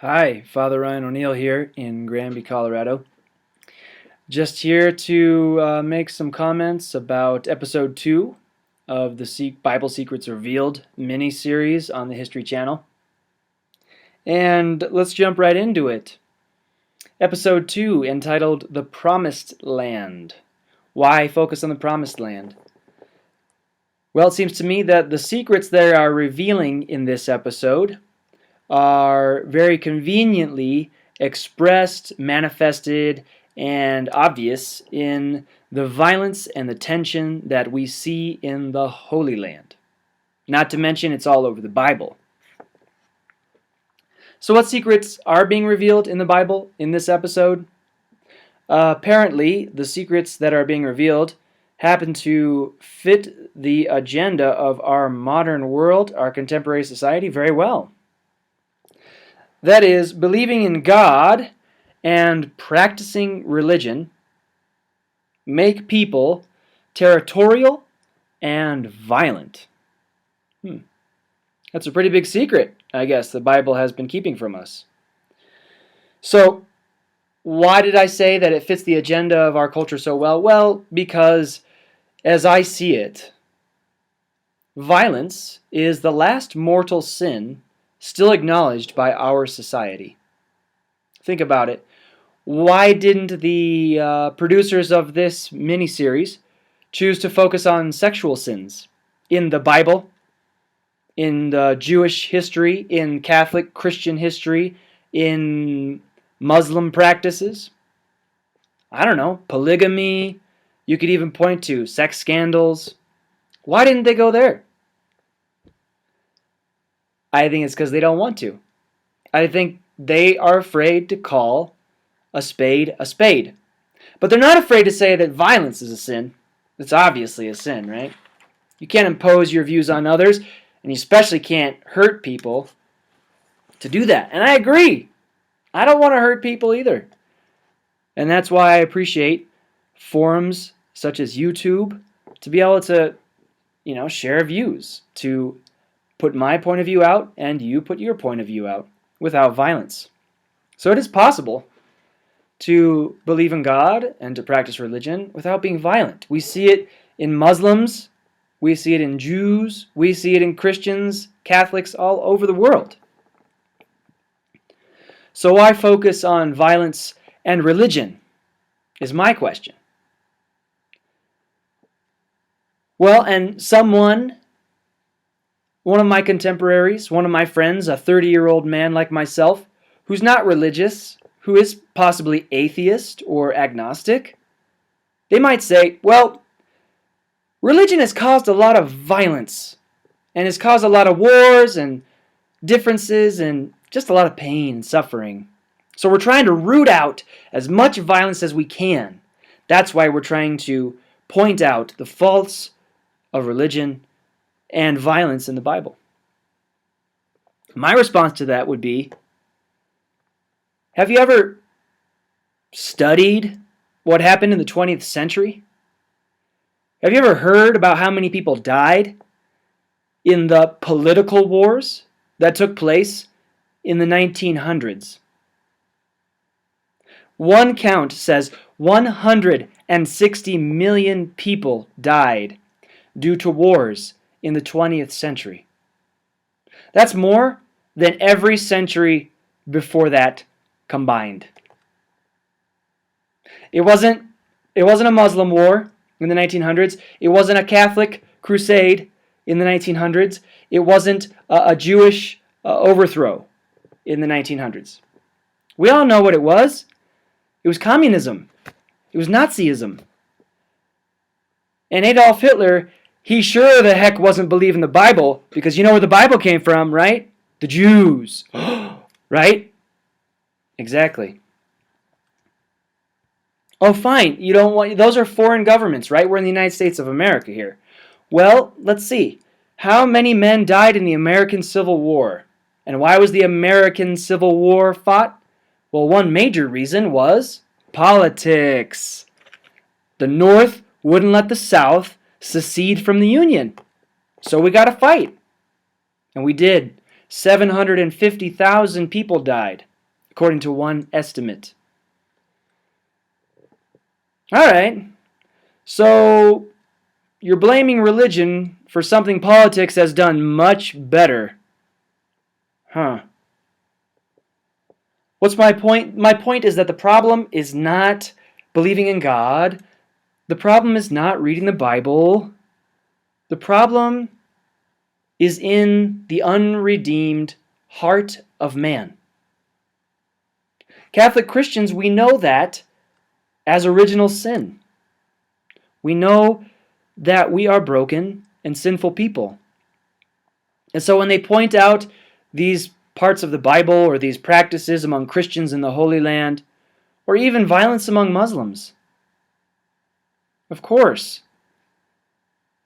Hi, Father Ryan O'Neill here in Granby, Colorado. Just here to make some comments about episode 2 of the Bible Secrets Revealed mini-series on the History Channel. And let's jump right into it. Episode 2, entitled The Promised Land. Why focus on the Promised Land? Well, it seems to me that the secrets they are revealing in this episode are very conveniently expressed, manifested, and obvious in the violence and the tension that we see in the Holy Land. Not to mention, it's all over the Bible. So what secrets are being revealed in the Bible in this episode? Apparently, the secrets that are being revealed happen to fit the agenda of our modern world, our contemporary society, very well. That is, believing in God and practicing religion make people territorial and violent. That's a pretty big secret, I guess, the Bible has been keeping from us. So, why did I say that it fits the agenda of our culture so well? Well, because as I see it, violence is the last mortal sin still acknowledged by our society. Think about it. Why didn't the producers of this miniseries choose to focus on sexual sins in the Bible, in the Jewish history, in Catholic Christian history, in Muslim practices? I don't know, polygamy. You could even point to sex scandals. Why didn't they go there? I think it's because they don't want to. I think they are afraid to call a spade a spade. But they're not afraid to say that violence is a sin. It's obviously a sin, right? You can't impose your views on others, and you especially can't hurt people to do that. And I agree. I don't want to hurt people either. And that's why I appreciate forums such as YouTube to be able to, share views, to put my point of view out and you put your point of view out without violence. So it is possible to believe in God and to practice religion without being violent. We see it in Muslims, we see it in Jews, we see it in Christians, Catholics all over the world. So why focus on violence and religion is my question. Well, and one of my contemporaries, one of my friends, a 30-year-old man like myself, who's not religious, who is possibly atheist or agnostic, they might say, well, religion has caused a lot of violence and has caused a lot of wars and differences and just a lot of pain and suffering. So we're trying to root out as much violence as we can. That's why we're trying to point out the faults of religion and violence in the Bible. My response to that would be, have you ever studied what happened in the 20th century? Have you ever heard about how many people died in the political wars that took place in the 1900s? One count says 160 million people died due to wars in the 20th century. That's more than every century before that combined. It wasn't a Muslim war in the 1900s. It wasn't a Catholic crusade in the 1900s. It wasn't a Jewish overthrow in the 1900s. We all know what it was. It was communism. It was Nazism. And Adolf Hitler, he sure the heck wasn't believing the Bible, because you know where the Bible came from, right? The Jews. Right? Exactly. Oh, fine. You don't want those are foreign governments, right? We're in the United States of America here. Well, let's see. How many men died in the American Civil War? And why was the American Civil War fought? Well, one major reason was politics. The North wouldn't let the South secede from the Union. So we got to fight. And we did. 750,000 people died. according to one estimate. All right, so you're blaming religion for something politics has done much better. Huh. What's my point? My point is that the problem is not believing in God. The problem is not reading the Bible. The problem is in the unredeemed heart of man. Catholic Christians, we know that as original sin. We know that we are broken and sinful people. And so when they point out these parts of the Bible or these practices among Christians in the Holy Land, or even violence among Muslims, of course,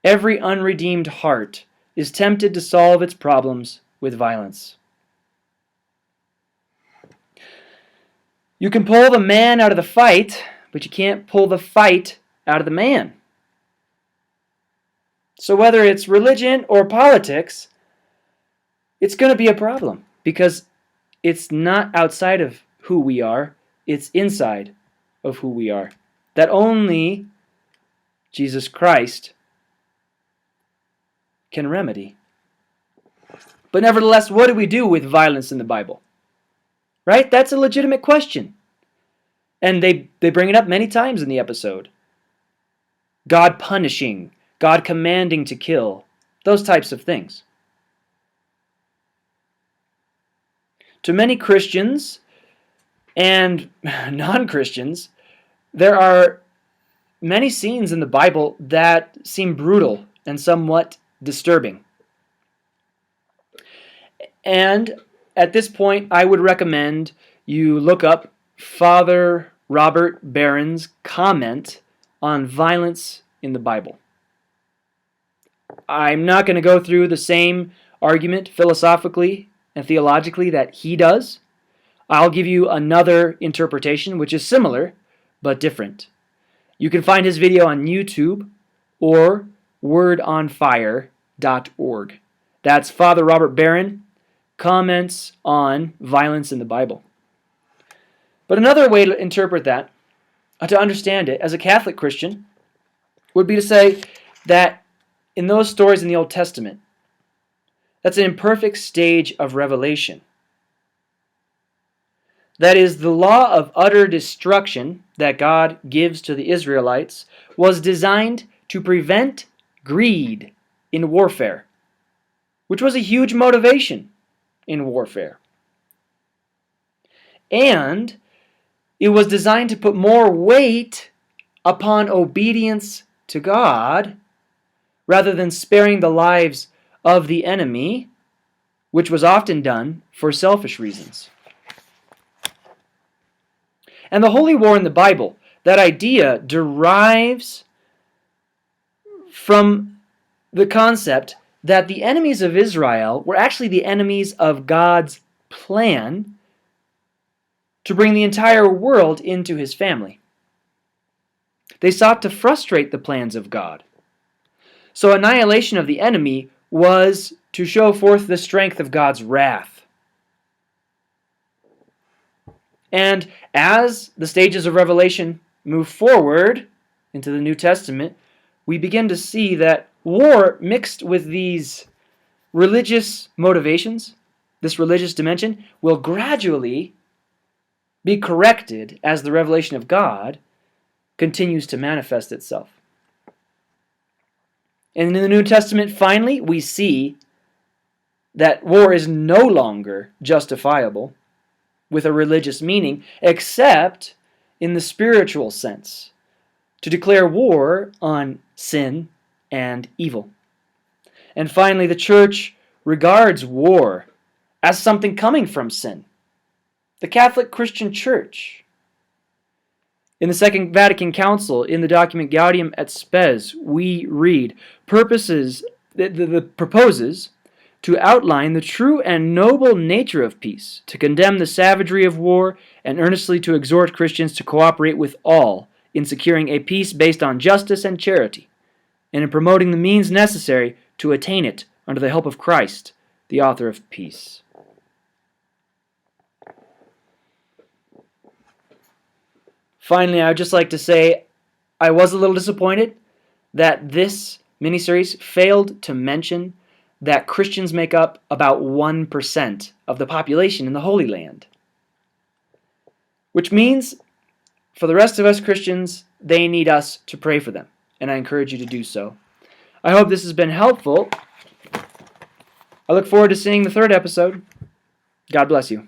every unredeemed heart is tempted to solve its problems with violence. You can pull the man out of the fight, but you can't pull the fight out of the man. So whether it's religion or politics, it's going to be a problem because it's not outside of who we are, it's inside of who we are. That only Jesus Christ can remedy. But nevertheless, what do we do with violence in the Bible? Right? That's a legitimate question. And they bring it up many times in the episode. God punishing, God commanding to kill, those types of things. To many Christians and non-Christians, there are many scenes in the Bible that seem brutal and somewhat disturbing. And at this point, I would recommend you look up Father Robert Barron's comment on violence in the Bible. I'm not going to go through the same argument philosophically and theologically that he does. I'll give you another interpretation which is similar but different. You can find his video on YouTube or wordonfire.org. That's Father Robert Barron, comments on violence in the Bible. But another way to interpret that, to understand it as a Catholic Christian, would be to say that in those stories in the Old Testament, that's an imperfect stage of revelation. That is, the law of utter destruction that God gives to the Israelites was designed to prevent greed in warfare, which was a huge motivation in warfare. And it was designed to put more weight upon obedience to God rather than sparing the lives of the enemy, which was often done for selfish reasons. And the holy war in the Bible, that idea derives from the concept that the enemies of Israel were actually the enemies of God's plan to bring the entire world into his family. They sought to frustrate the plans of God. So annihilation of the enemy was to show forth the strength of God's wrath. And as the stages of Revelation move forward into the New Testament, we begin to see that war mixed with these religious motivations, this religious dimension, will gradually be corrected as the revelation of God continues to manifest itself. And in the New Testament, finally, we see that war is no longer justifiable with a religious meaning, except in the spiritual sense, to declare war on sin and evil. And finally, the Church regards war as something coming from sin. The Catholic Christian Church. In the Second Vatican Council, in the document Gaudium et Spes, we read, proposes to outline the true and noble nature of peace, to condemn the savagery of war, and earnestly to exhort Christians to cooperate with all in securing a peace based on justice and charity, and in promoting the means necessary to attain it under the help of Christ, the author of peace. Finally, I would just like to say I was a little disappointed that this miniseries failed to mention that Christians make up about 1% of the population in the Holy Land. Which means, for the rest of us Christians, they need us to pray for them, and I encourage you to do so. I hope this has been helpful. I look forward to seeing the third episode. God bless you.